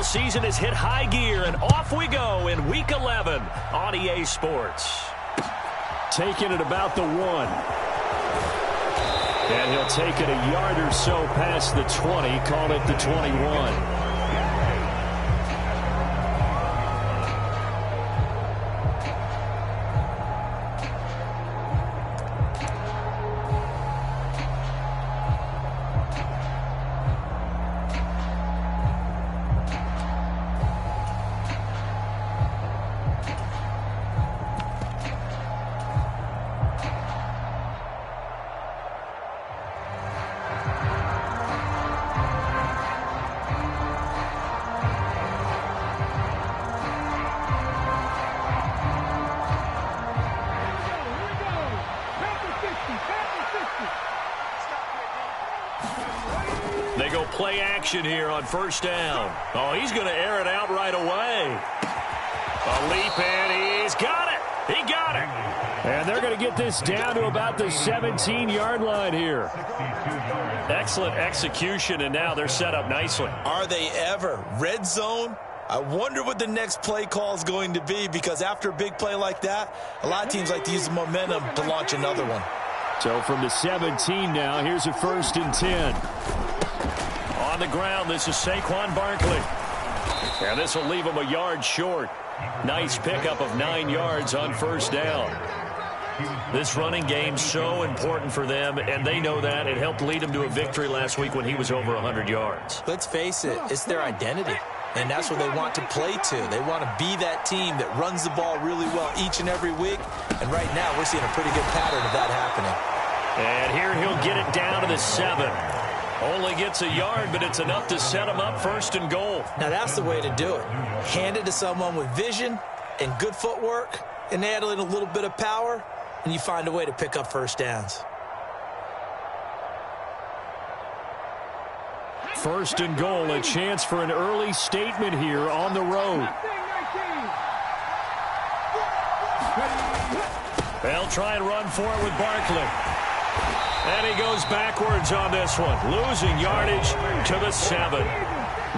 season has hit high gear, and off we go in Week 11 on EA Sports. Taking it about the 1. And he'll take it a yard or so past the 20, call it the 21. They go play action here on first down. Oh, he's going to air it out right away. A leap, and he's got it. He got it. And they're going to get this down to about the 17-yard line here. Excellent execution, and now they're set up nicely. Are they ever? Red zone? I wonder what the next play call is going to be, because after a big play like that, a lot of teams like to use the momentum to launch another one. So from the 17 now, here's a 1st and 10. On the ground, this is Saquon Barkley. And this will leave him a yard short. Nice pickup of 9 yards on first down. This running game's so important for them, and they know that. It helped lead them to a victory last week when he was over 100 yards. Let's face it, it's their identity. And that's what they want to play to. They want to be that team that runs the ball really well each and every week. And right now, we're seeing a pretty good pattern of that happening. And here he'll get it down to the 7. Only gets a yard, but it's enough to set him up 1st and goal. Now, that's the way to do it. Hand it to someone with vision and good footwork, and add in a little bit of power, and you find a way to pick up first downs. 1st and goal, a chance for an early statement here on the road. They'll try and run for it with Barkley. And he goes backwards on this one, losing yardage to the 7.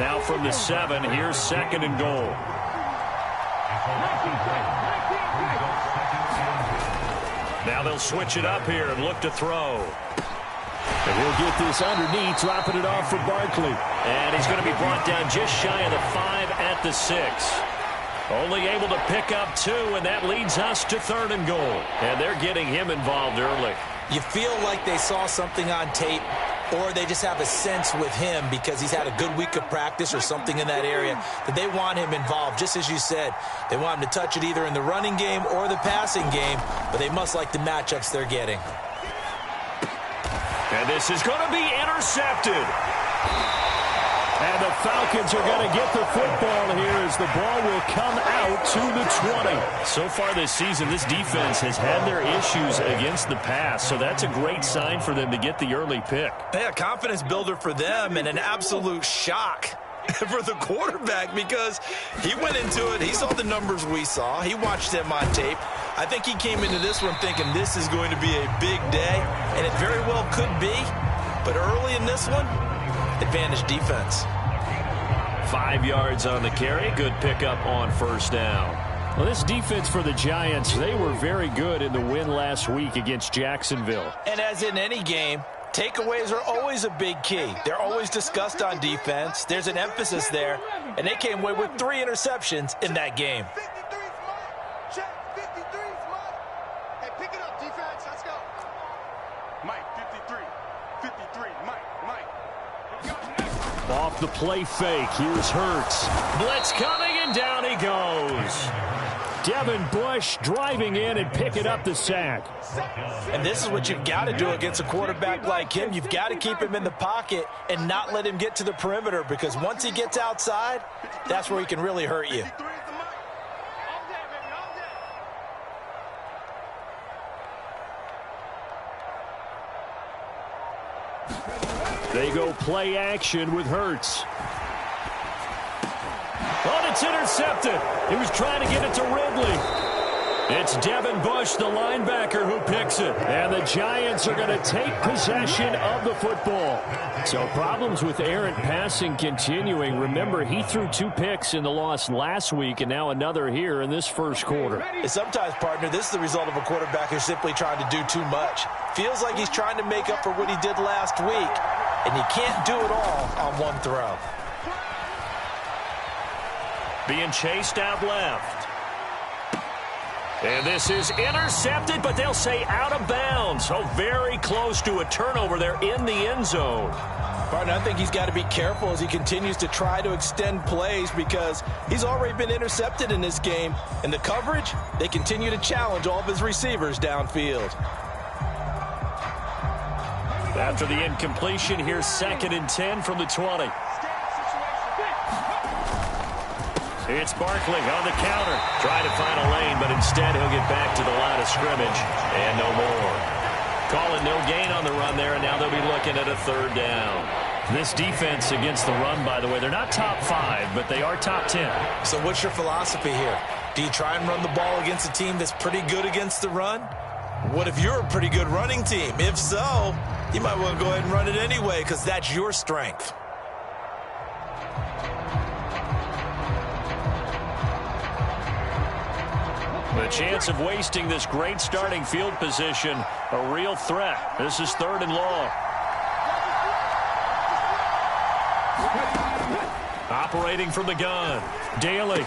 Now from the 7, here's 2nd and goal. Now they'll switch it up here and look to throw. And he'll get this underneath, dropping it off for Barkley. And he's going to be brought down just shy of the 5 at the 6. Only able to pick up 2, and that leads us to 3rd and goal. And they're getting him involved early. You feel like they saw something on tape, or they just have a sense with him because he's had a good week of practice or something in that area that they want him involved. Just as you said, they want him to touch it either in the running game or the passing game, but they must like the matchups they're getting. And this is going to be intercepted. And the Falcons are going to get the football here as the ball will come out to the 20. So far this season, this defense has had their issues against the pass, so that's a great sign for them to get the early pick. Yeah, confidence builder for them, and an absolute shock for the quarterback because he went into it. He saw the numbers we saw. He watched him on tape. I think he came into this one thinking this is going to be a big day, and it very well could be. But early in this one, advantage defense. 5 yards on the carry. Good pickup on first down. Well, this defense for the Giants, they were very good in the win last week against Jacksonville. And as in any game, takeaways are always a big key. They're always discussed on defense. There's an emphasis there, and they came away with 3 interceptions in that game. 53 Mike. Check. 53 Mike. Hey, pick it up, defense. Let's go. Mike, 53. 53. Mike. Off the play fake, here's Hurts. Blitz coming, and down he goes. Devin Bush driving in and picking up the sack. And this is what you've got to do against a quarterback like him. You've got to keep him in the pocket and not let him get to the perimeter, because once he gets outside, that's where he can really hurt you. They go play action with Hurts. Oh, it's intercepted. He was trying to get it to Ridley. It's Devin Bush, the linebacker, who picks it. And the Giants are going to take possession of the football. So problems with errant passing continuing. Remember, he threw 2 picks in the loss last week and now another here in this first quarter. And sometimes, partner, this is the result of a quarterback who's simply trying to do too much. Feels like he's trying to make up for what he did last week, and you can't do it all on one throw. Being chased out left. And this is intercepted, but they'll say out of bounds. So very close to a turnover there in the end zone. Partner, I think he's got to be careful as he continues to try to extend plays because he's already been intercepted in this game. And the coverage, they continue to challenge all of his receivers downfield. After the incompletion, here's 2nd and 10 from the 20. It's Barkley on the counter. Trying to find a lane, but instead he'll get back to the line of scrimmage. And no more. Calling no gain on the run there, and now they'll be looking at a 3rd down. This defense against the run, by the way, they're not top 5, but they are top 10. So what's your philosophy here? Do you try and run the ball against a team that's pretty good against the run? What if you're a pretty good running team? If so, you might want to go ahead and run it anyway because that's your strength. The chance of wasting this great starting field position, a real threat. This is 3rd and long. Operating from the gun. Daly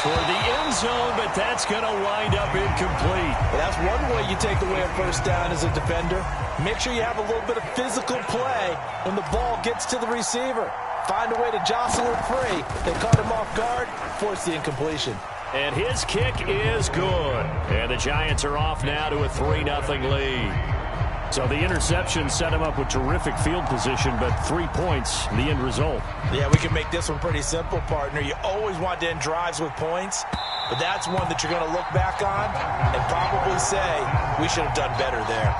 toward the end zone, but that's going to wind up incomplete. Well, that's one way you take away a 1st down as a defender. Make sure you have a little bit of physical play when the ball gets to the receiver. Find a way to jostle him free. They caught him off guard, force the incompletion. And his kick is good. And the Giants are off now to a 3-0 lead. So the interception set him up with terrific field position, but 3 points, the end result. Yeah, we can make this one pretty simple, partner. You always want to end drives with points, but that's one that you're going to look back on and probably say, we should have done better there.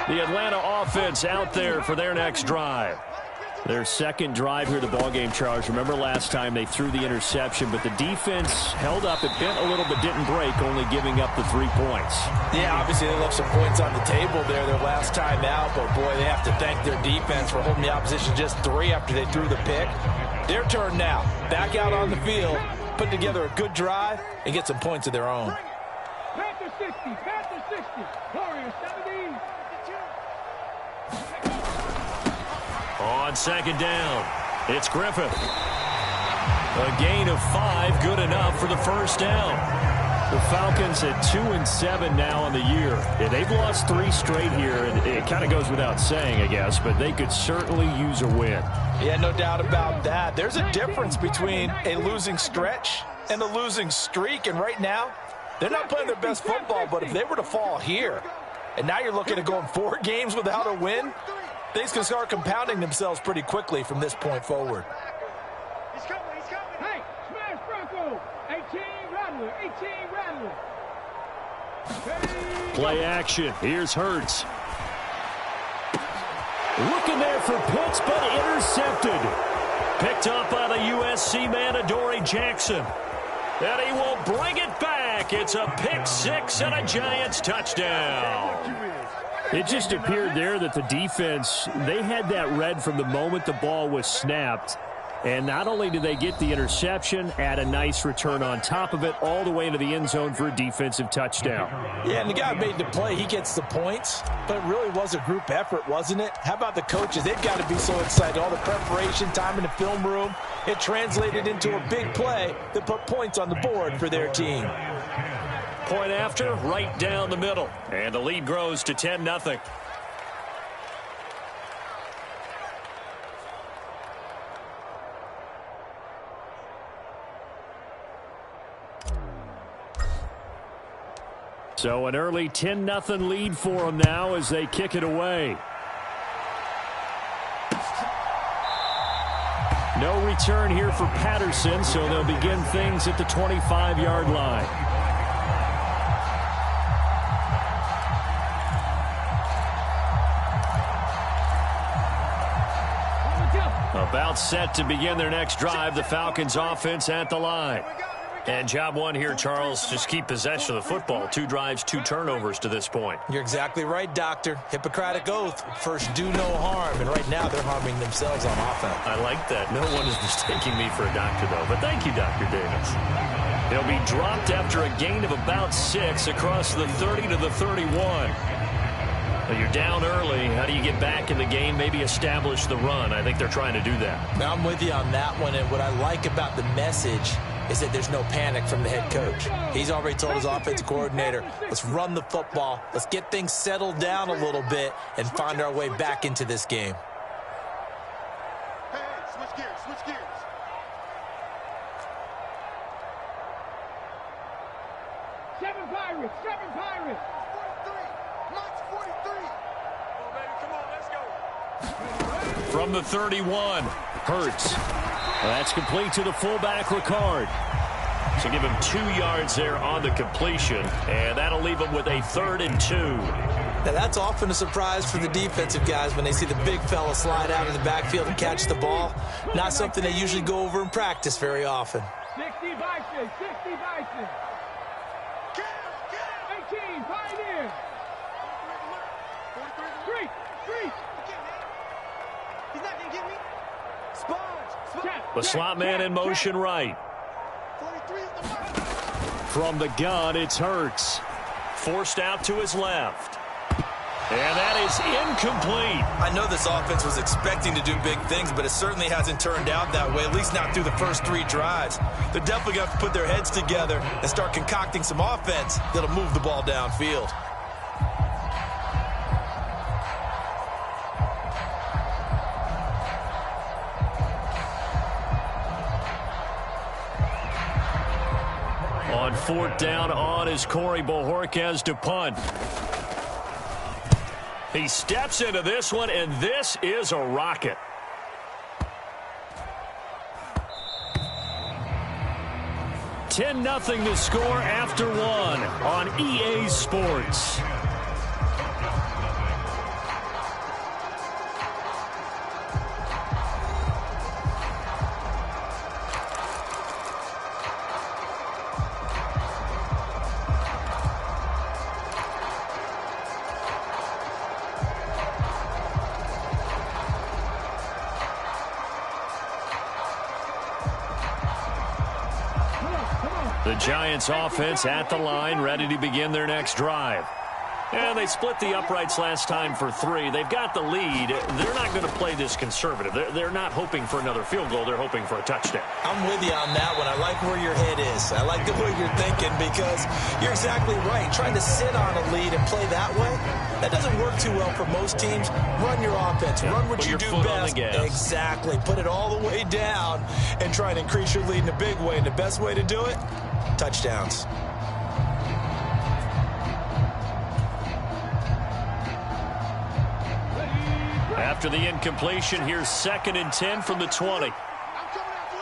The Atlanta offense out there for their next drive. Their 2nd drive here, the ballgame, Charles. Remember last time they threw the interception, but the defense held up. It bent a little but didn't break, only giving up the 3 points. Yeah, obviously they left some points on the table there their last time out, but boy, they have to thank their defense for holding the opposition just 3 after they threw the pick. Their turn now. Back out on the field, put together a good drive, and get some points of their own. Panther 60, Panther 60, Warriors 70. On 2nd down, it's Griffith. A gain of 5, good enough for the 1st down. The Falcons at 2-7 now on the year. Yeah, they've lost 3 straight here, and it kind of goes without saying, I guess, but they could certainly use a win. Yeah, no doubt about that. There's a difference between a losing stretch and a losing streak, and right now, they're not playing their best football, but if they were to fall here, and now you're looking at going 4 games without a win, things can start compounding themselves pretty quickly from this point forward. He's coming, he's coming. Hey, smash Bronco. 18 Rattler, 18 Rattler. Play action. Here's Hurts. Looking there for Pitts, but intercepted. Picked up by the USC man, Adoree Jackson. And he will bring it back. It's a pick 6 and a Giants touchdown. It just appeared there that the defense, they had that read from the moment the ball was snapped. And not only did they get the interception, add a nice return on top of it, all the way into the end zone for a defensive touchdown. Yeah, and the guy made the play. He gets the points, but it really was a group effort, wasn't it? How about the coaches? They've got to be so excited. All the preparation time in the film room, it translated into a big play that put points on the board for their team. Point after, right down the middle. And the lead grows to 10-0. So an early 10-0 lead for them now as they kick it away. No return here for Patterson, so they'll begin things at the 25-yard line. About set to begin their next drive. The Falcons offense at the line. And job one here, Charles, just keep possession of the football. 2 drives, 2 turnovers to this point. You're exactly right, Doctor. Hippocratic oath. First, do no harm. And right now, they're harming themselves on offense. I like that. No one is mistaking me for a doctor, though. But thank you, Dr. Davis. He'll be dropped after a gain of about 6 across the 30 to the 31. Well, you're down early. How do you get back in the game, maybe establish the run? I think they're trying to do that. Now, I'm with you on that one. And what I like about the message is that there's no panic from the head coach. He's already told his offensive coordinator, let's run the football, let's get things settled down a little bit and find our way back into this game. Hey, switch gears, switch gears. Seven Pirates, 43. Mike's 43. Oh, baby, come on, let's go. From the 31, Hurts. That's complete to the fullback, Ricard. So give him 2 yards there on the completion, and that'll leave him with a 3rd and 2. Now, that's often a surprise for the defensive guys when they see the big fella slide out of the backfield and catch the ball. Not something they usually go over in practice very often. 60 Bison, 60 Bison. 18 Pioneers. 3. He's not going to get me. Sponge. The slot man in motion right. 43 is the mark. From the gun, it's Hurts. Forced out to his left. And that is incomplete. I know this offense was expecting to do big things, but it certainly hasn't turned out that way, at least not through the first 3 drives. They're definitely going to have to put their heads together and start concocting some offense that'll move the ball downfield. On 4th down on is Corey Bojorquez to punt. He steps into this one, and this is a rocket. $10-0 the score after 1 on EA Sports. The Giants offense at the line, ready to begin their next drive. And they split the uprights last time for 3. They've got the lead. They're not going to play this conservative. They're not hoping for another field goal. They're hoping for a touchdown. I'm with you on that one. I like where your head is. I like the way you're thinking because you're exactly right. Trying to sit on a lead and play that way, that doesn't work too well for most teams. Run your offense. Yeah, run what you do best. Exactly. Put it all the way down and try and increase your lead in a big way. And the best way to do it, touchdowns. After the incompletion, here's 2nd and 10 from the 20. I'm coming after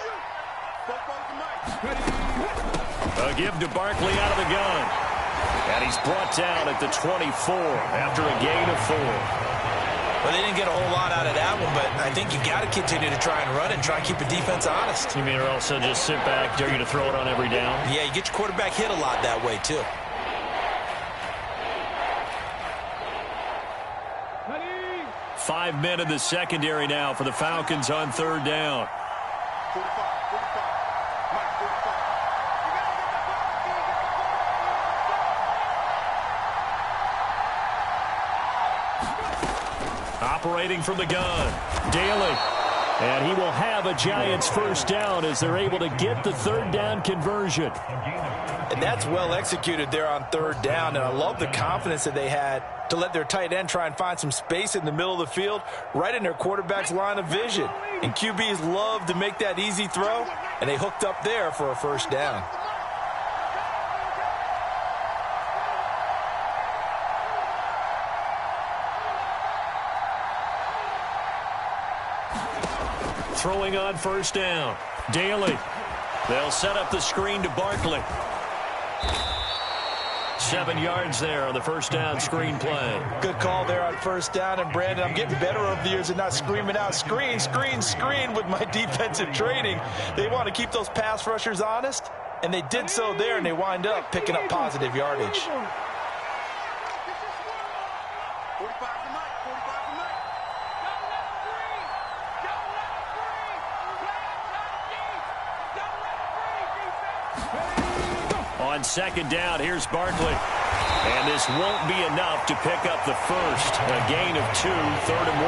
you. A give to Barkley out of the gun. And he's brought down at the 24 after a gain of 4. Well, they didn't get a whole lot out of that one, but I think you got to continue to try and run and try and keep the defense honest. You mean or else just sit back, dare you to throw it on every down? Yeah, you get your quarterback hit a lot that way, too. 5 men in the secondary now for the Falcons on 3rd down. 45. Mike, 45. Operating from the gun, Daly. And he will have a Giants first down as they're able to get the 3rd down conversion. And that's well executed there on 3rd down. And I love the confidence that they had to let their tight end try and find some space in the middle of the field, right in their quarterback's line of vision. And QBs love to make that easy throw, and they hooked up there for a first down. Throwing on 1st down, Daly. They'll set up the screen to Barkley. 7 yards there on the first down screen play. Good call there on first down. And, Brandon, I'm getting better over the years and not screaming out, screen, screen, screen with my defensive training. They want to keep those pass rushers honest, and they did so there, and they wind up picking up positive yardage. 45 to Mike. 45 to Mike. On second down, here's Barkley. And this won't be enough to pick up the first. A gain of 2, 3rd and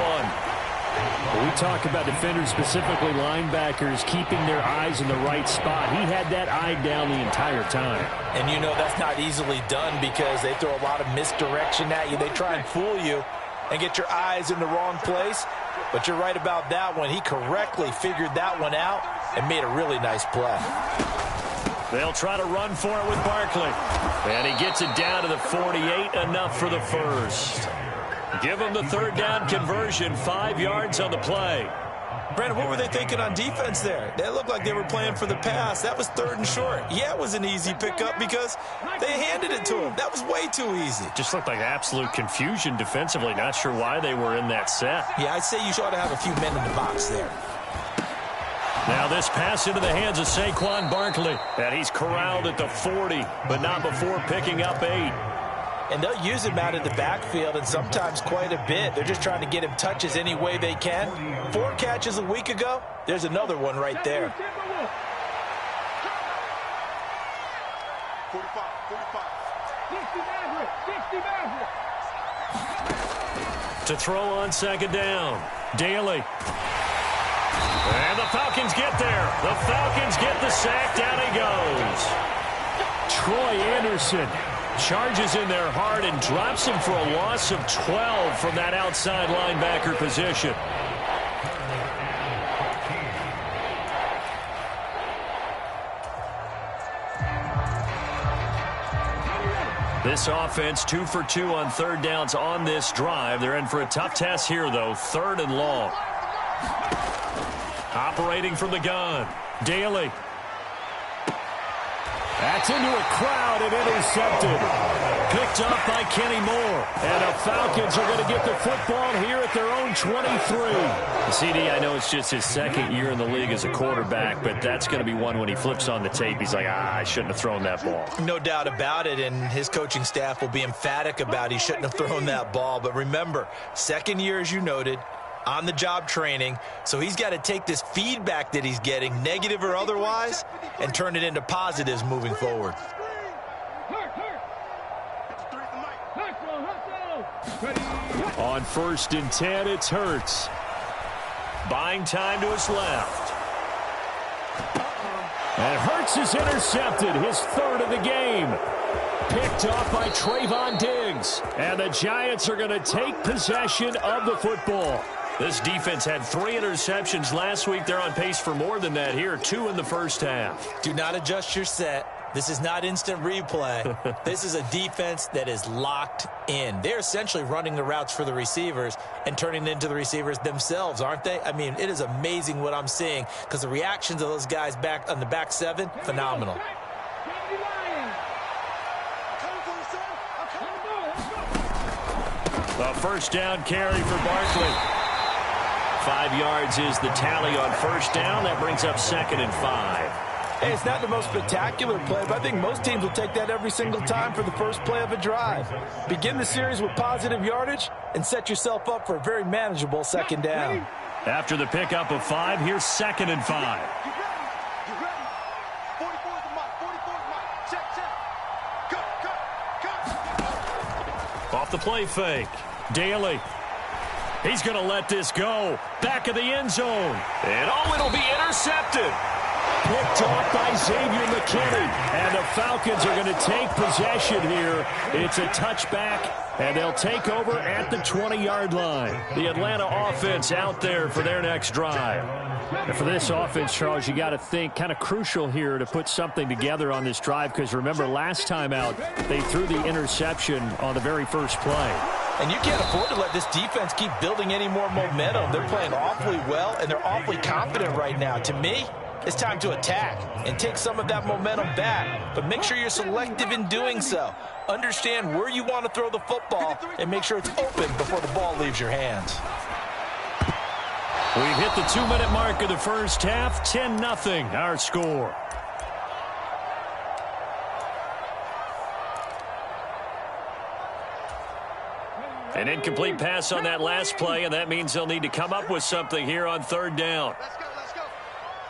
1. We talk about defenders, specifically linebackers, keeping their eyes in the right spot. He had that eye down the entire time. And you know that's not easily done because they throw a lot of misdirection at you. They try and fool you and get your eyes in the wrong place. But you're right about that one. He correctly figured that one out and made a really nice play. They'll try to run for it with Barkley. And he gets it down to the 48, enough for the first. Give him the 3rd down conversion, 5 yards on the play. Brandon, what were they thinking on defense there? They looked like they were playing for the pass. That was 3rd and short. Yeah, it was an easy pickup because they handed it to him. That was way too easy. Just looked like absolute confusion defensively. Not sure why they were in that set. Yeah, I'd say you ought to have a few men in the box there. Now this pass into the hands of Saquon Barkley. And he's corralled at the 40, but not before picking up 8. And they'll use him out of the backfield, and sometimes quite a bit. They're just trying to get him touches any way they can. 4 catches a week ago. There's another one right there. 45. 60 To throw on second down. Daly. And the Falcons get there. The Falcons get the sack. Down he goes. Troy Anderson charges in there hard and drops him for a loss of 12 from that outside linebacker position. This offense 2 for 2 on 3rd downs on this drive. They're in for a tough test here, though. 3rd and long. Operating from the gun. Daly. That's into a crowd and intercepted. Picked up by Kenny Moore. And the Falcons are going to get the football here at their own 23. CD, I know it's just his 2nd year in the league as a quarterback, but that's going to be one when he flips on the tape. He's like, I shouldn't have thrown that ball. No doubt about it, and his coaching staff will be emphatic about he shouldn't have thrown that ball. But remember, 2nd year, as you noted, on-the-job training, so he's got to take this feedback that he's getting, negative or otherwise, and turn it into positives moving forward. On 1st and 10, it's Hurts. Buying time to his left. And Hurts is intercepted, his 3rd of the game. Picked off by Trayvon Diggs. And the Giants are going to take possession of the football. This defense had 3 interceptions last week. They're on pace for more than that here. 2 in the first half. Do not adjust your set. This is not instant replay. This is a defense that is locked in. They're essentially running the routes for the receivers and turning it into the receivers themselves, aren't they? I mean, it is amazing what I'm seeing because the reactions of those guys back on the back 7, phenomenal. The first down carry for Barkley. 5 yards is the tally on first down. That brings up 2nd and 5. Hey, it's not the most spectacular play, but I think most teams will take that every single time for the first play of a drive. Begin the series with positive yardage and set yourself up for a very manageable 2nd down. After the pickup of 5, here's 2nd and 5. Off the play fake. Daly. He's going to let this go. Back of the end zone. And it'll be intercepted. Picked off by Xavier McKinney. And the Falcons are going to take possession here. It's a touchback, and they'll take over at the 20-yard line. The Atlanta offense out there for their next drive. And for this offense, Charles, you got to think kind of crucial here to put something together on this drive because remember last time out they threw the interception on the very first play. And you can't afford to let this defense keep building any more momentum. They're playing awfully well, and they're awfully confident right now. To me, It's time to attack and take some of that momentum back, but make sure you're selective in doing so. Understand where you want to throw the football and make sure it's open before the ball leaves your hands. We've hit the 2-minute mark of the first half. 10-0 our score. An incomplete pass on that last play, and that means they'll need to come up with something here on third down. Let's go, let's go.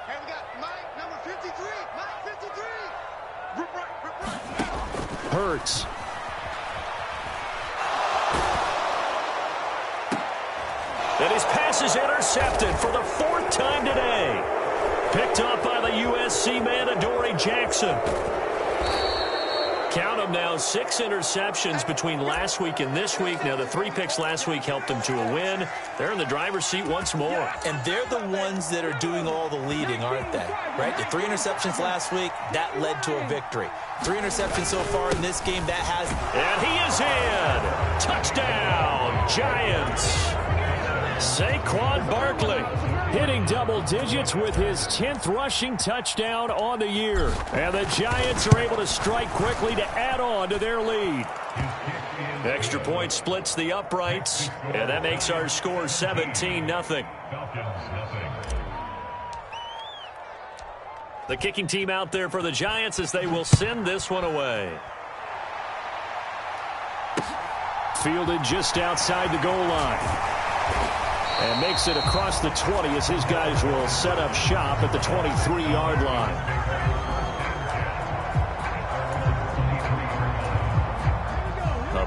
Hey, we got Mike, number 53. Mike, 53. Rip right, rip right. Hurts. And his pass is intercepted for the 4th time today. Picked off by the USC man, Adoree Jackson. Count them now, 6 interceptions between last week and this week. Now, the 3 picks last week helped them to a win. They're in the driver's seat once more. And they're the ones that are doing all the leading, aren't they? Right? The 3 interceptions last week, that led to a victory. 3 interceptions so far in this game, that has... And he is in. Touchdown, Giants. Saquon Barkley hitting double digits with his 10th rushing touchdown on the year. And the Giants are able to strike quickly to add on to their lead. Extra point splits the uprights, and that makes our score 17-0. The kicking team out there for the Giants as they will send this one away. Fielded just outside the goal line. And makes it across the 20 as his guys will set up shop at the 23-yard line.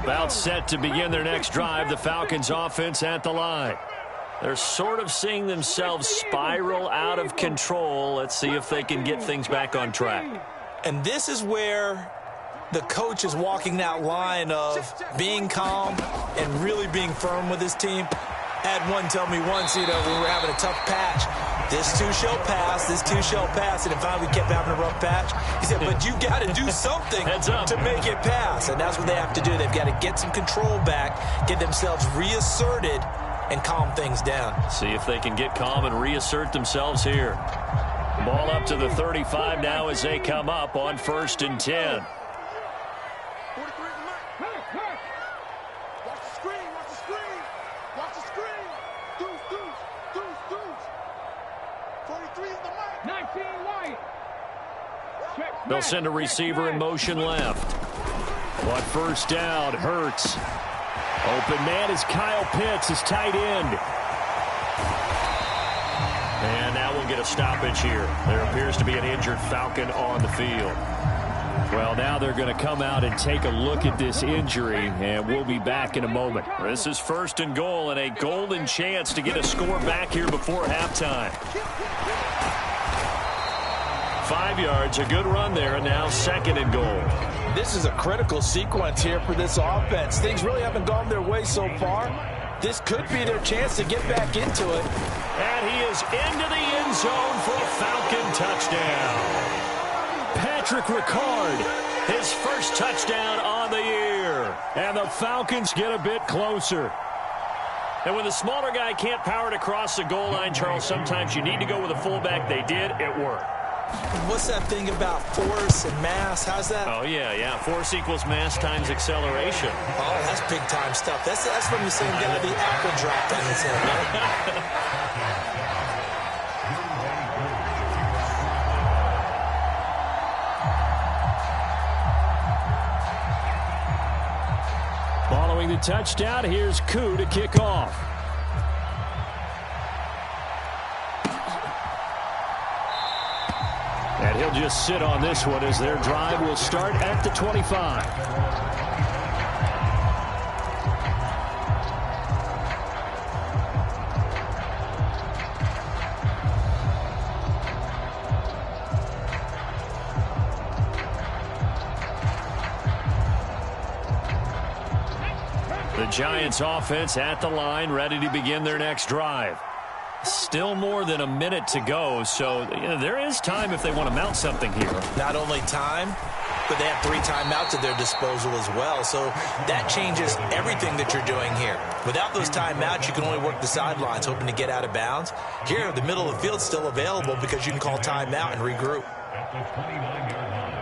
About set to begin their next drive, the Falcons offense at the line. They're sort of seeing themselves spiral out of control. Let's see if they can get things back on track. And this is where the coach is walking that line of being calm and really being firm with his team. Had one tell me once, when we were having a tough patch, this too shall pass, this too shall pass, and finally we kept having a rough patch. He said, but you got to do something to make it pass, and that's what they have to do. They've got to get some control back, get themselves reasserted, and calm things down. See if they can get calm and reassert themselves here. Ball up to the 35 now as they come up on 1st and 10. They'll send a receiver in motion left. But first down, Hurts. Open man is Kyle Pitts, his tight end. And now we'll get a stoppage here. There appears to be an injured Falcon on the field. Well, now they're going to come out and take a look at this injury, and we'll be back in a moment. This is 1st and goal, and a golden chance to get a score back here before halftime. 5 yards, a good run there, and now 2nd and goal. This is a critical sequence here for this offense. Things really haven't gone their way so far. This could be their chance to get back into it. And he is into the end zone for a Falcon touchdown. Patrick Ricard, his first touchdown on the year. And the Falcons get a bit closer. And when the smaller guy can't power it across the goal line, Charles, sometimes you need to go with a fullback. They did. It worked. What's that thing about force and mass? How's that? Oh, yeah. Force equals mass times acceleration. Oh, that's big-time stuff. That's from the same guy the apple dropped on his head, right? Following the touchdown, here's Koo to kick off. And he'll just sit on this one as their drive will start at the 25. The Giants offense at the line, ready to begin their next drive. Still more than a minute to go, so there is time if they want to mount something here. Not only time, but they have 3 timeouts at their disposal as well. So that changes everything that you're doing here. Without those timeouts, you can only work the sidelines, hoping to get out of bounds. Here, the middle of the field's still available because you can call timeout and regroup. At the 29-yard line.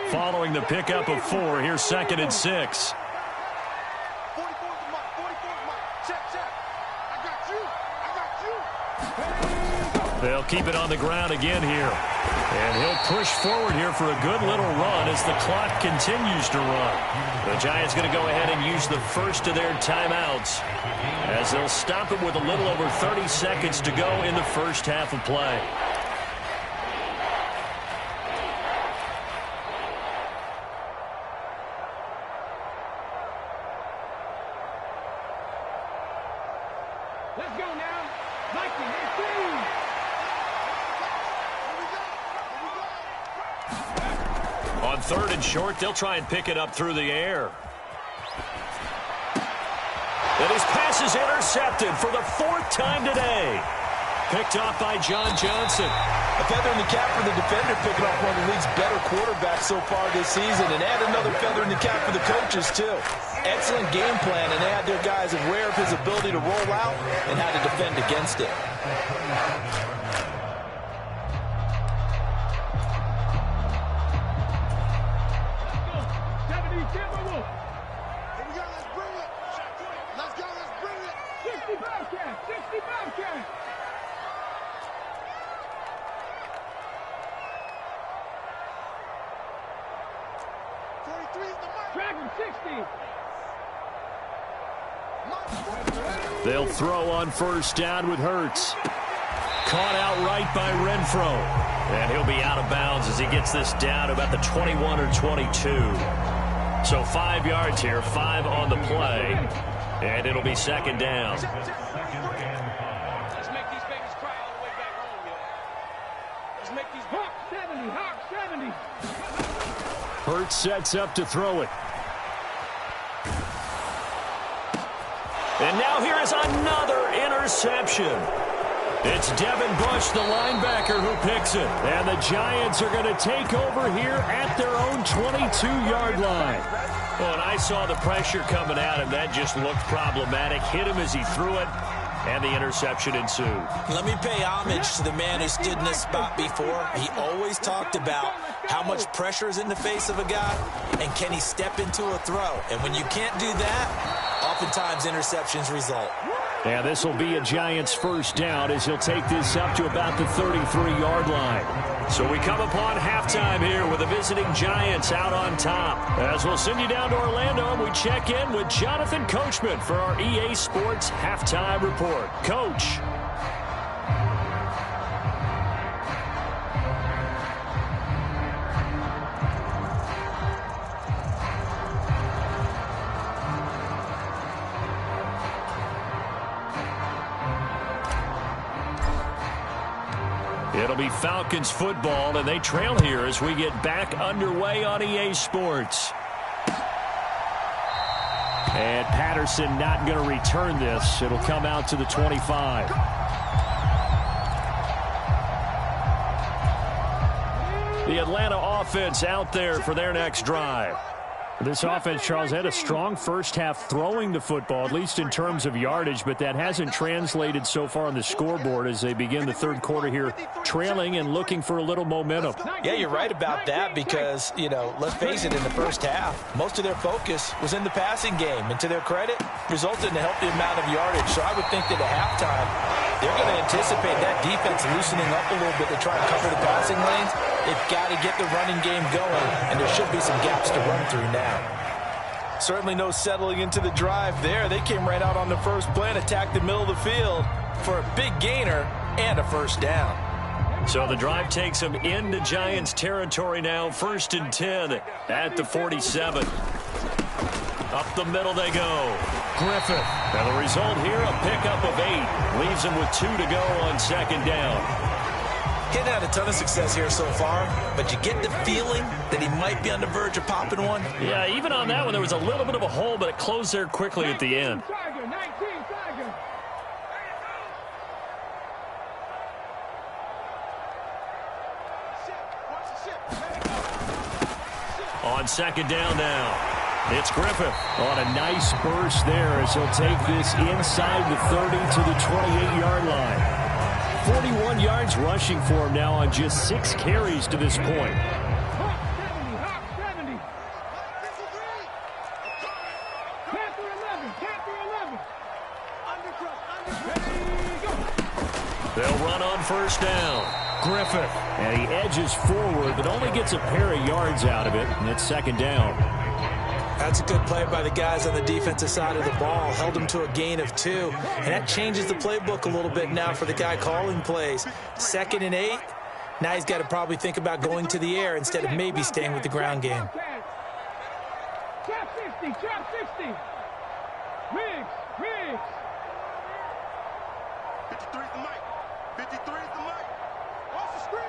Following the pickup of 4, here's 2nd and 6. 44 is mine. 44 is mine. Check, check. I got you. I got you. They'll keep it on the ground again here. And he'll push forward here for a good little run as the clock continues to run. The Giants going to go ahead and use the first of their timeouts as they'll stop it with a little over 30 seconds to go in the first half of play. Let's go now. Vikings, it's clean. On 3rd and short, they'll try and pick it up through the air. And his pass is intercepted for the 4th time today. Picked off by John Johnson. A feather in the cap for the defender, picking off one of the league's better quarterbacks so far this season, and add another feather in the cap for the coaches, too. Excellent game plan, and they had their guys aware of his ability to roll out and how to defend against it. Let's bring it. Let's go, let's bring it. 60 Bobcat, 60 Bobcat. Track him, 60. They'll throw on 1st down with Hurts. Caught outright by Renfro. And he'll be out of bounds as he gets this down to about the 21 or 22. So 5 yards here, 5 on the play. And it'll be 2nd down. Let's make these babies cry all the way back home, yo. Let's make these Hawk 70, Hawk 70. Hurts sets up to throw it. And now here is another interception. It's Devin Bush, the linebacker, who picks it. And the Giants are going to take over here at their own 22-yard line. Well, and I saw the pressure coming at him. That just looked problematic. Hit him as he threw it, and the interception ensued. Let me pay homage to the man who stood in this spot before. He always talked about how much pressure is in the face of a guy, and can he step into a throw. And when you can't do that, oftentimes interceptions result. Yeah, this will be a Giants 1st down as he'll take this up to about the 33-yard line. So we come upon halftime here with the visiting Giants out on top. As we'll send you down to Orlando, and we check in with Jonathan Coachman for our EA Sports Halftime Report. Coach. It'll be Falcons football, and they trail here as we get back underway on EA Sports. And Patterson not going to return this. It'll come out to the 25. The Atlanta offense out there for their next drive. This offense, Charles, had a strong first half throwing the football, at least in terms of yardage, but that hasn't translated so far on the scoreboard as they begin the 3rd quarter here, trailing and looking for a little momentum. Yeah, you're right about that because, you know, let's face it, in the first half, most of their focus was in the passing game, and to their credit, resulted in a healthy amount of yardage. So I would think that at halftime, they're going to anticipate that defense loosening up a little bit to try and cover the passing lanes. They've got to get the running game going, and there should be some gaps to run through now. Certainly no settling into the drive there. They came right out on the first play and attacked the middle of the field for a big gainer and a 1st down. So the drive takes them into Giants territory now. 1st and 10 at the 47. Up the middle they go. Griffith. And the result here, a pickup of 8. Leaves them with 2 to go on 2nd down. He hadn't had a ton of success here so far, but you get the feeling that he might be on the verge of popping one. Yeah, even on that one, there was a little bit of a hole, but it closed there quickly at the end. On second down now. It's Griffith on a nice burst there as he'll take this inside the 30 to the 28-yard line. 41 yards rushing for him now on just 6 carries to this point. They'll run on first down. Griffith, and he edges forward, but only gets a pair of yards out of it, and it's second down. That's a good play by the guys on the defensive side of the ball. Held him to a gain of 2. And that changes the playbook a little bit now for the guy calling plays. 2nd and 8. Now he's got to probably think about going to the air instead of maybe staying with the ground game. Trap 60, trap 60. Riggs. 53's the mic. 53's the mic. Watch the screen.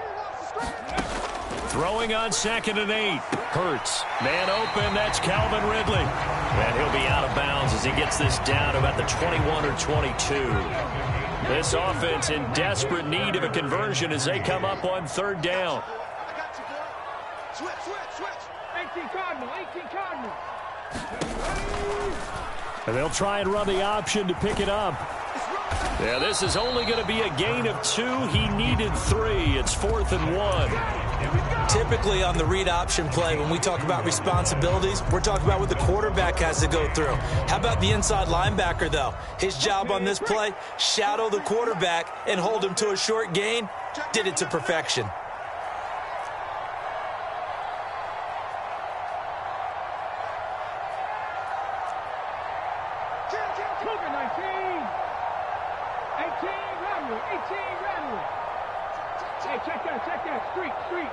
Throwing on 2nd and 8. Hurts. Man open. That's Calvin Ridley. And he'll be out of bounds as he gets this down to about the 21 or 22. This offense in desperate need of a conversion as they come up on 3rd down. I got you, boy. Switch. 18 Cardinal. And they'll try and run the option to pick it up. Yeah, this is only going to be a gain of 2. He needed 3. It's 4th and 1. Typically on the read option play, when we talk about responsibilities, we're talking about what the quarterback has to go through. How about the inside linebacker, though? His job on this play, shadow the quarterback and hold him to a short gain. Did it to perfection. Check that. Street.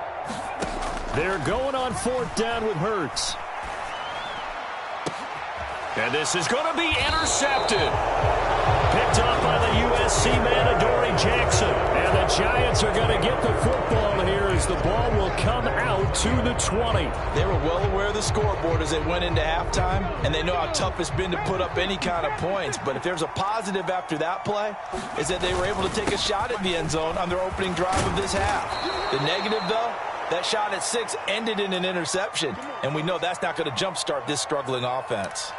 They're going on 4th down with Hurts. And this is going to be intercepted. Picked off by the USC man, Adoree Jackson. And the Giants are going to get the football here as the ball will come out to the 20. They were well aware of the scoreboard as they went into halftime, and they know how tough it's been to put up any kind of points. But if there's a positive after that play, is that they were able to take a shot at the end zone on their opening drive of this half. The negative, though, that shot at 6 ended in an interception, and we know that's not going to jumpstart this struggling offense.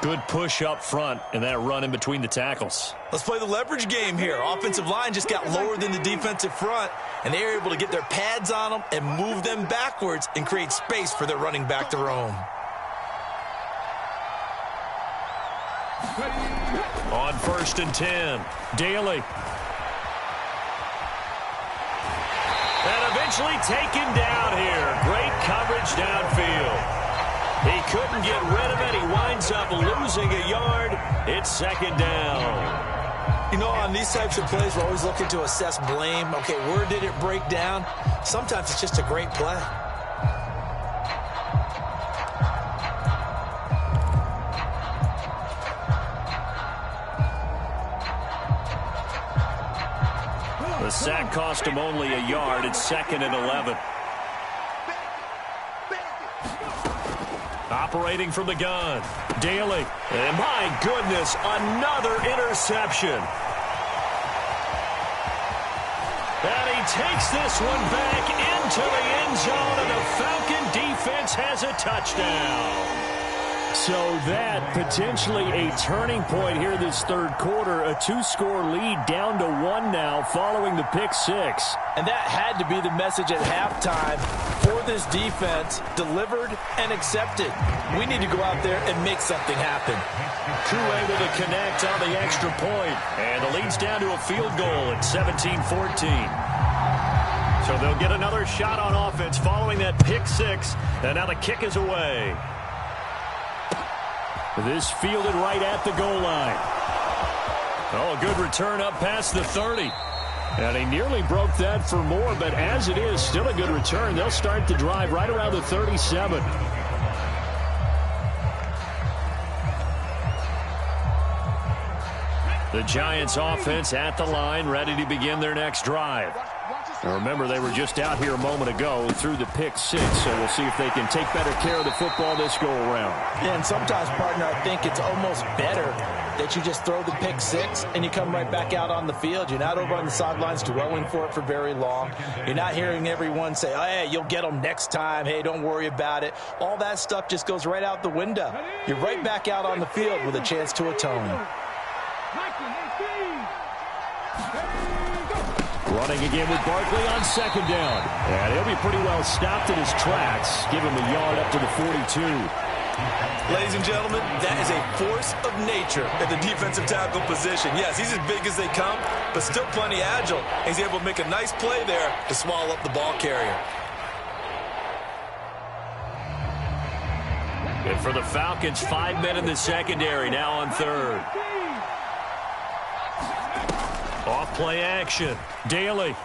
Good push up front and that run in between the tackles. Let's play the leverage game here. Offensive line just got lower than the defensive front, and they were able to get their pads on them and move them backwards and create space for their running back to roam. On 1st and 10, Daly. And eventually taken down here. Great coverage downfield. He couldn't get rid of it. He winds up losing a yard. It's 2nd down. You know, on these types of plays, we're always looking to assess blame. Okay, where did it break down? Sometimes it's just a great play. The sack cost him only a yard. It's 2nd and 11. Operating from the gun, Daly. And my goodness, another interception. And he takes this one back into the end zone, and the Falcon defense has a touchdown. So that potentially a turning point here this 3rd quarter. A 2-score lead down to 1 now following the pick 6. And that had to be the message at halftime for this defense, delivered and accepted. We need to go out there and make something happen. Crew able to connect on the extra point, and the lead's down to a field goal at 17-14. So they'll get another shot on offense following that pick 6, and now the kick is away. This fielded right at the goal line. Oh, a good return up past the 30. And he nearly broke that for more, but as it is, still a good return. They'll start the drive right around the 37. The Giants offense at the line, ready to begin their next drive. Now remember, they were just out here a moment ago through the pick 6, so we'll see if they can take better care of the football this go-around. Yeah, and sometimes, partner, I think it's almost better that you just throw the pick 6 and you come right back out on the field. You're not over on the sidelines dwelling for it for very long. You're not hearing everyone say, oh, hey, you'll get them next time. Hey, don't worry about it. All that stuff just goes right out the window. You're right back out on the field with a chance to atone. Running again with Barkley on second down. And he'll be pretty well stopped in his tracks. Give him a yard up to the 42. Ladies and gentlemen, that is a force of nature at the defensive tackle position. Yes, he's as big as they come, but still plenty agile. He's able to make a nice play there to swallow up the ball carrier. And for the Falcons, 5 men in the secondary, now on third. Off play action. Daly. And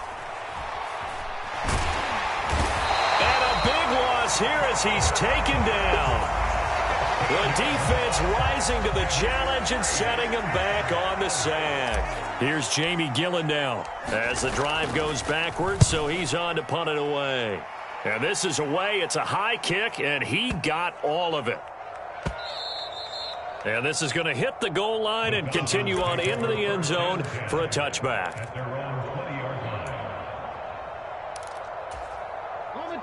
a big loss here as he's taken down. The defense rising to the challenge and setting him back on the sack. Here's Jamie Gillen now as the drive goes backwards, so he's on to punt it away. And this is away. It's a high kick, and he got all of it. And this is going to hit the goal line and continue on into the end zone for a touchback.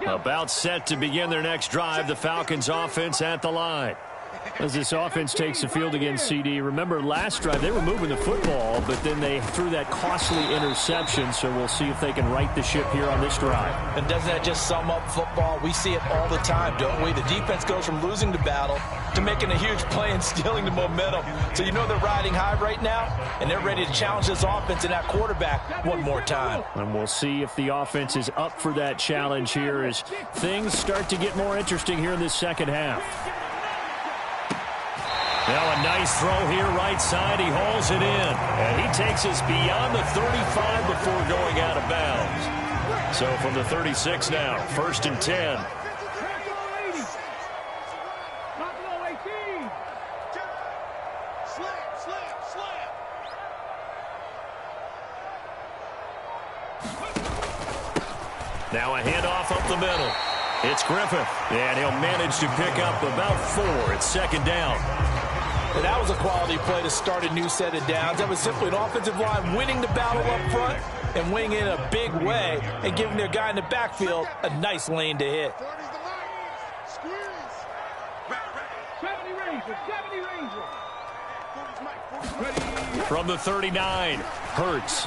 About set to begin their next drive, the Falcons offense at the line. As this offense takes the field against CD, remember last drive they were moving the football, but then they threw that costly interception, so we'll see if they can right the ship here on this drive. And doesn't that just sum up football? We see it all the time, don't we? The defense goes from losing the battle to making a huge play and stealing the momentum. So you know they're riding high right now, and they're ready to challenge this offense and that quarterback one more time. And we'll see if the offense is up for that challenge here as things start to get more interesting here in this second half. Now a nice throw here right side. He hauls it in. And he takes us beyond the 35 before going out of bounds. So from the 36 now, 1st and 10. Now a handoff up the middle. It's Griffith, and he'll manage to pick up about 4. It's second down. And that was a quality play to start a new set of downs. That was simply an offensive line winning the battle up front and winning it in a big way and giving their guy in the backfield a nice lane to hit. 70 Ranger. From the 39, Hurts.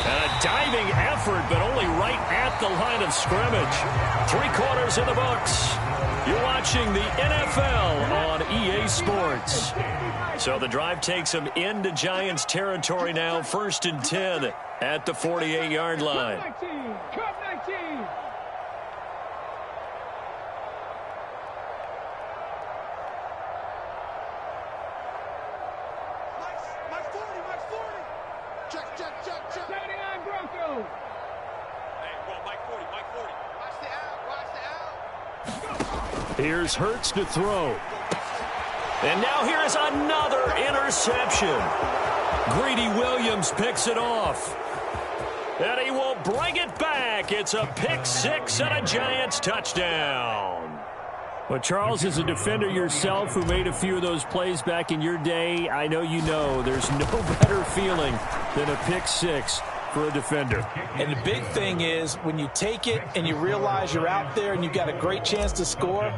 And a diving effort, but only right at the line of scrimmage. 3 quarters in the books. You're watching the NFL on EA Sports. So the drive takes them into Giants territory now. 1st and 10 at the 48-yard line. Cut 19. Mike 40. Check. 79 Broncos. Hey, bro, Mike 40. Watch the out. Here's Hurts to throw. And now here's another interception. Greedy Williams picks it off. And he will bring it back. It's a pick 6 and a Giants touchdown. Well, Charles, as a defender yourself who made a few of those plays back in your day, I know you know there's no better feeling than a pick 6 for a defender. And the big thing is when you take it and you realize you're out there and you've got a great chance to score,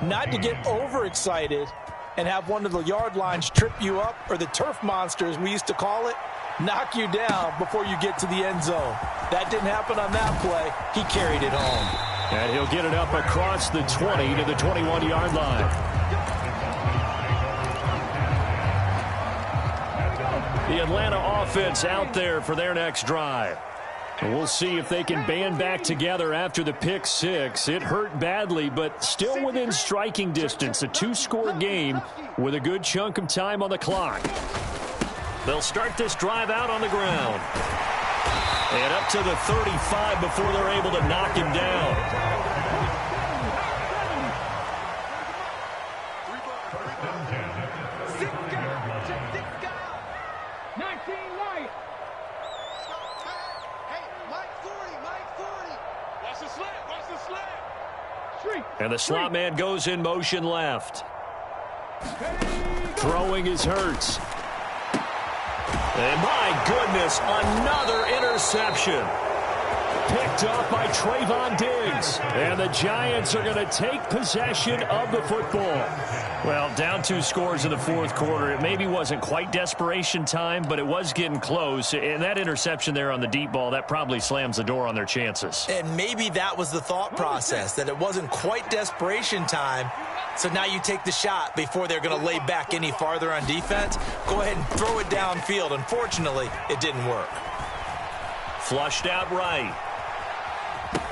not to get overexcited and have one of the yard lines trip you up, or the turf monsters we used to call it, knock you down before you get to the end zone. That didn't happen on that play. He carried it home. And he'll get it up across the 20 to the 21-yard line. The Atlanta offense out there for their next drive. And we'll see if they can band back together after the pick 6. It hurt badly, but still within striking distance. A 2-score game with a good chunk of time on the clock. They'll start this drive out on the ground. And up to the 35 before they're able to knock him down. And the slot man goes in motion left. Throwing is Hurts. And my goodness, another interception. Picked off by Trayvon Diggs. And the Giants are going to take possession of the football. Well, down 2 scores in the fourth quarter. It maybe wasn't quite desperation time, but it was getting close. And that interception there on the deep ball, that probably slams the door on their chances. And maybe that was the thought process, that it wasn't quite desperation time. So now you take the shot before they're going to lay back any farther on defense. Go ahead and throw it downfield. Unfortunately, it didn't work. Flushed out right.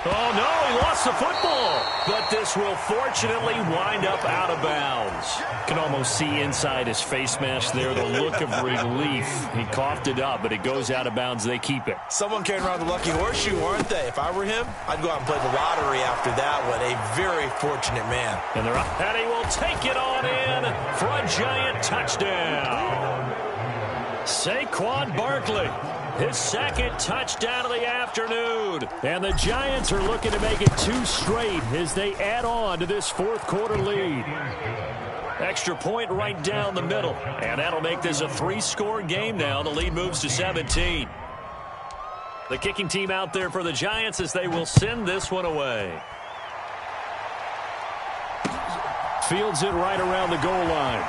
Oh, no, he lost the football. But this will fortunately wind up out of bounds. Can almost see inside his face mask there the look of relief. He coughed it up, but it goes out of bounds. They keep it. Someone carrying around the lucky horseshoe, aren't they? If I were him, I'd go out and play the lottery after that one. A very fortunate man. And they're up. And he will take it on in for a Giant touchdown. Saquon Barkley. His second touchdown of the afternoon. And the Giants are looking to make it 2 straight as they add on to this fourth quarter lead. Extra point right down the middle. And that'll make this a 3-score game now. The lead moves to 17. The kicking team out there for the Giants as they will send this one away. Fields it right around the goal line.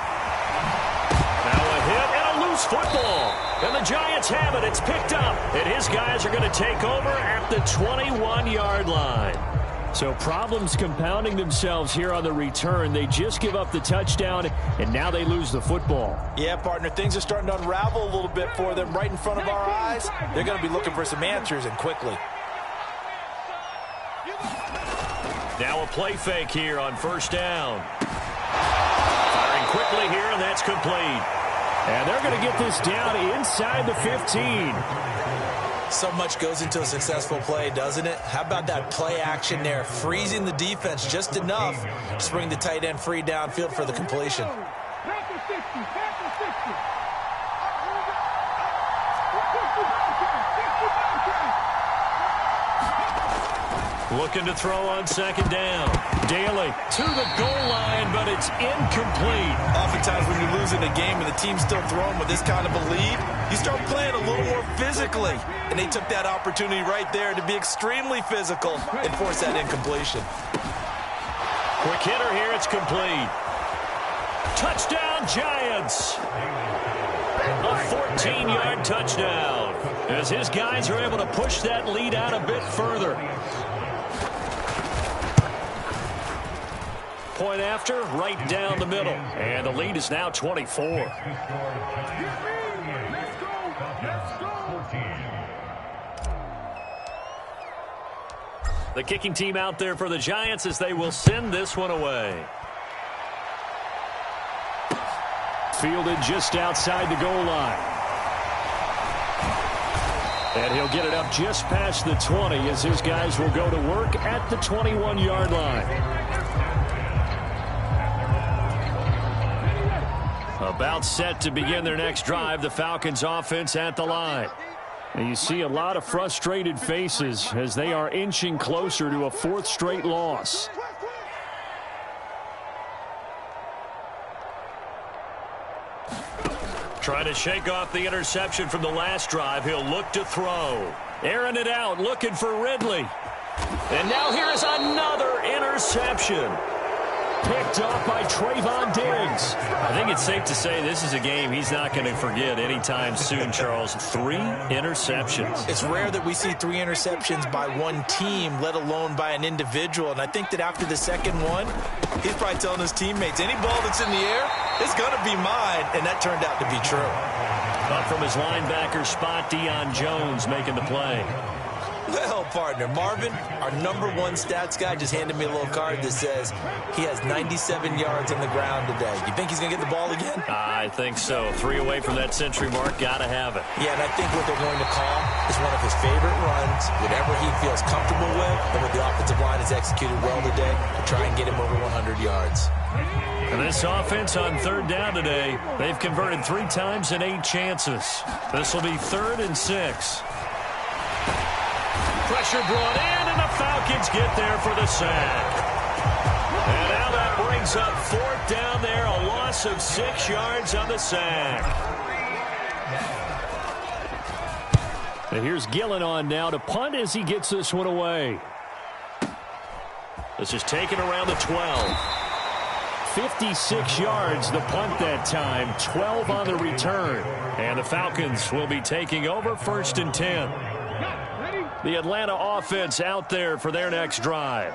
Now a hit and a loose football. And the Giants have it. It's picked up. And his guys are going to take over at the 21-yard line. So problems compounding themselves here on the return. They just give up the touchdown, and now they lose the football. Yeah, partner, things are starting to unravel a little bit for them right in front of our eyes. They're going to be looking for some answers, and quickly. Now a play fake here on first down. Firing quickly here, and that's complete. And they're going to get this down inside the 15. So much goes into a successful play, doesn't it? How about that play action there, freezing the defense just enough to bring the tight end free downfield for the completion. Looking to throw on second down. Daly to the goal line, but it's incomplete. Oftentimes when you're losing a game and the team's still throwing with this kind of a lead, you start playing a little more physically. And they took that opportunity right there to be extremely physical and force that incompletion. Quick hitter here, it's complete. Touchdown, Giants. A 14-yard touchdown as his guys are able to push that lead out a bit further. Point after, right down the middle. And the lead is now 24. The kicking team out there for the Giants as they will send this one away. Fielded just outside the goal line. And he'll get it up just past the 20 as his guys will go to work at the 21-yard line. About set to begin their next drive, the Falcons offense at the line. And you see a lot of frustrated faces as they are inching closer to a 4th straight loss. Trying to shake off the interception from the last drive. He'll look to throw. Airing it out, looking for Ridley. And now here is another interception. Picked off by Trayvon Diggs. I think it's safe to say this is a game he's not going to forget anytime soon, Charles. 3 interceptions. It's rare that we see 3 interceptions by one team, let alone by an individual. And I think that after the second one, he's probably telling his teammates, any ball that's in the air, it's going to be mine. And that turned out to be true. But from his linebacker spot, Deion Jones making the play. Well, partner, Marvin, our #1 stats guy, just handed me a little card that says he has 97 yards on the ground today. You think he's going to get the ball again? I think so. 3 away from that century mark. Got to have it. Yeah, and I think what they're going to call is one of his favorite runs, whatever he feels comfortable with, and what the offensive line has executed well today to try and get him over 100 yards. And this offense on 3rd down today, they've converted 3 times in 8 chances. This will be 3rd and 6. Pressure brought in, and the Falcons get there for the sack. picks up fourth down there, a loss of 6 yards on the sack. And here's Gillen on now to punt as he gets this one away. This is taken around the 12. 56 yards the punt that time, 12 on the return. And the Falcons will be taking over 1st and 10. The Atlanta offense out there for their next drive.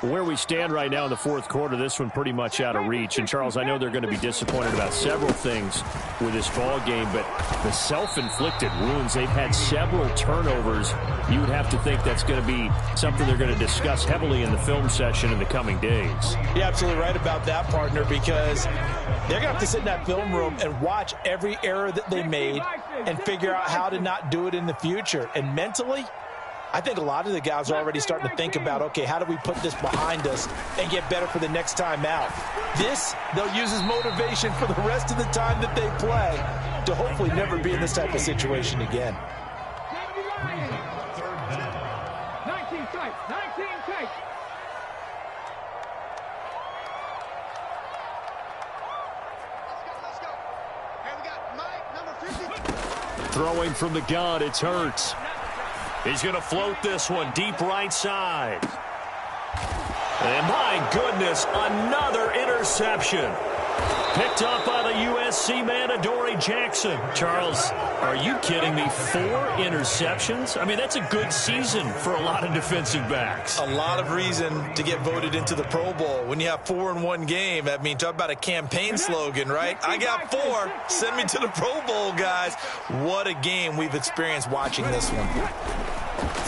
Where we stand right now in the fourth quarter, this one pretty much out of reach. And, Charles, I know they're going to be disappointed about several things with this ball game, but the self-inflicted wounds, they've had several turnovers. You would have to think that's going to be something they're going to discuss heavily in the film session in the coming days. You're absolutely right about that, partner, because they're going to have to sit in that film room and watch every error that they made and figure out how to not do it in the future. And mentally, I think a lot of the guys are already starting to think about, okay, how do we put this behind us and get better for the next time out? This, they'll use as motivation for the rest of the time that they play to hopefully never be in this type of situation again. 19 tight, 19 tight. Let's go. Here we got Mike, number 50. Throwing from the gun, it's Hurts. He's going to float this one deep right side. And my goodness, another interception. Picked up by the USC man, Adoree Jackson. Charles, are you kidding me? 4 interceptions? I mean, that's a good season for a lot of defensive backs. A lot of reason to get voted into the Pro Bowl. When you have 4 in one game, I mean, talk about a campaign slogan, right? I got 4. Send me to the Pro Bowl, guys. What a game we've experienced watching this one.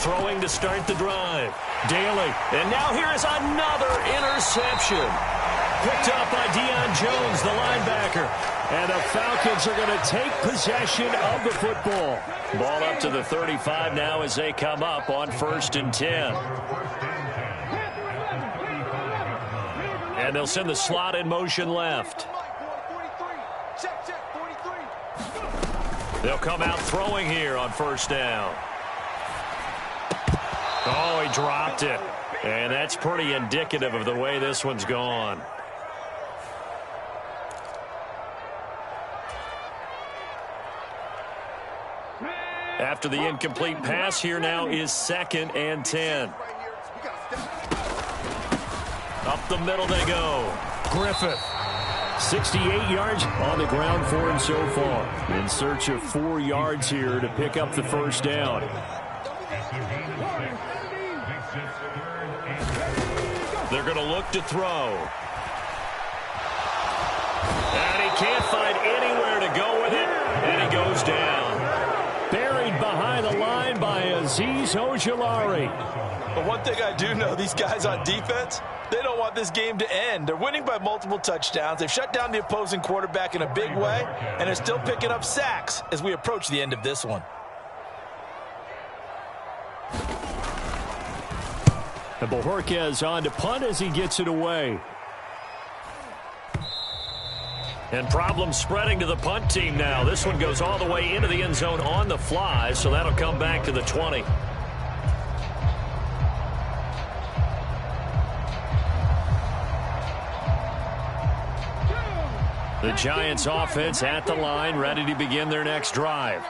Throwing to start the drive. Daly. And now here's another interception. Picked up by Deion Jones, the linebacker. And the Falcons are going to take possession of the football. Ball up to the 35 now as they come up on 1st and 10. And they'll send the slot in motion left. They'll come out throwing here on 1st down. Oh, he dropped it. And that's pretty indicative of the way this one's gone. After the incomplete pass, here now is 2nd and 10. Up the middle they go. Griffith. 68 yards on the ground for him so far. In search of 4 yards here to pick up the 1st down. They're going to look to throw. And he can't find anywhere to go with it. And he goes down. Buried behind the line by Azeez Ojulari. But one thing I do know, these guys on defense, they don't want this game to end. They're winning by multiple touchdowns. They've shut down the opposing quarterback in a big way, and they're still picking up sacks as we approach the end of this one. And Bojorquez on to punt as he gets it away. And problems spreading to the punt team now. This one goes all the way into the end zone on the fly, so that'll come back to the 20. The Giants offense at the line, ready to begin their next drive.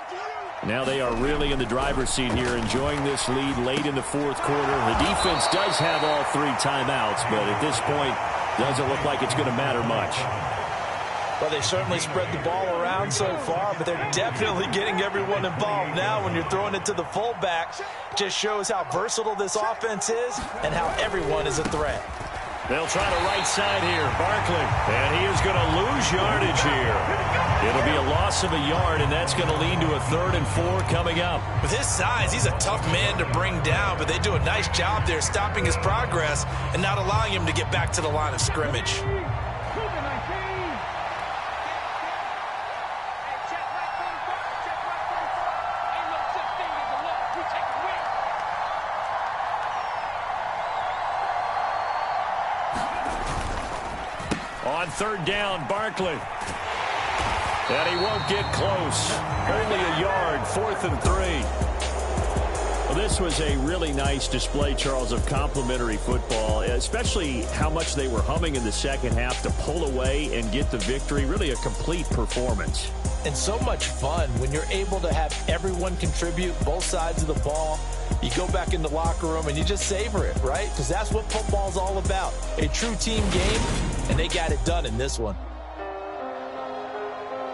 Now they are really in the driver's seat here, enjoying this lead late in the fourth quarter. The defense does have all 3 timeouts, but at this point, doesn't look like it's going to matter much. Well, they certainly spread the ball around so far, but they're definitely getting everyone involved now when you're throwing it to the fullback. Just shows how versatile this offense is and how everyone is a threat. They'll try the right side here. Barkley. And he is going to lose yardage here. It'll be a loss of a yard, and that's going to lead to a 3rd and 4 coming up. With his size, he's a tough man to bring down, but they do a nice job there stopping his progress and not allowing him to get back to the line of scrimmage. On 3rd down, Barkley. And he won't get close. Only a yard, 4th and 3. Well, this was a really nice display, Charles, of complimentary football, especially how much they were humming in the second half to pull away and get the victory. Really a complete performance. And so much fun when you're able to have everyone contribute, both sides of the ball. You go back in the locker room and you just savor it, right? Because that's what football's all about. A true team game, and they got it done in this one.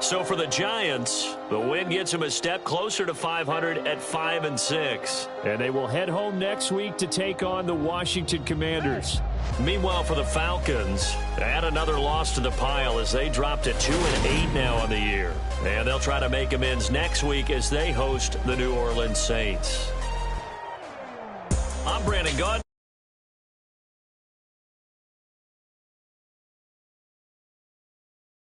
So for the Giants, the win gets them a step closer to 500 at 5-6. And they will head home next week to take on the Washington Commanders. Meanwhile, for the Falcons, add another loss to the pile as they drop to 2-8 now on the year. And they'll try to make amends next week as they host the New Orleans Saints. I'm Brandon Gaudin.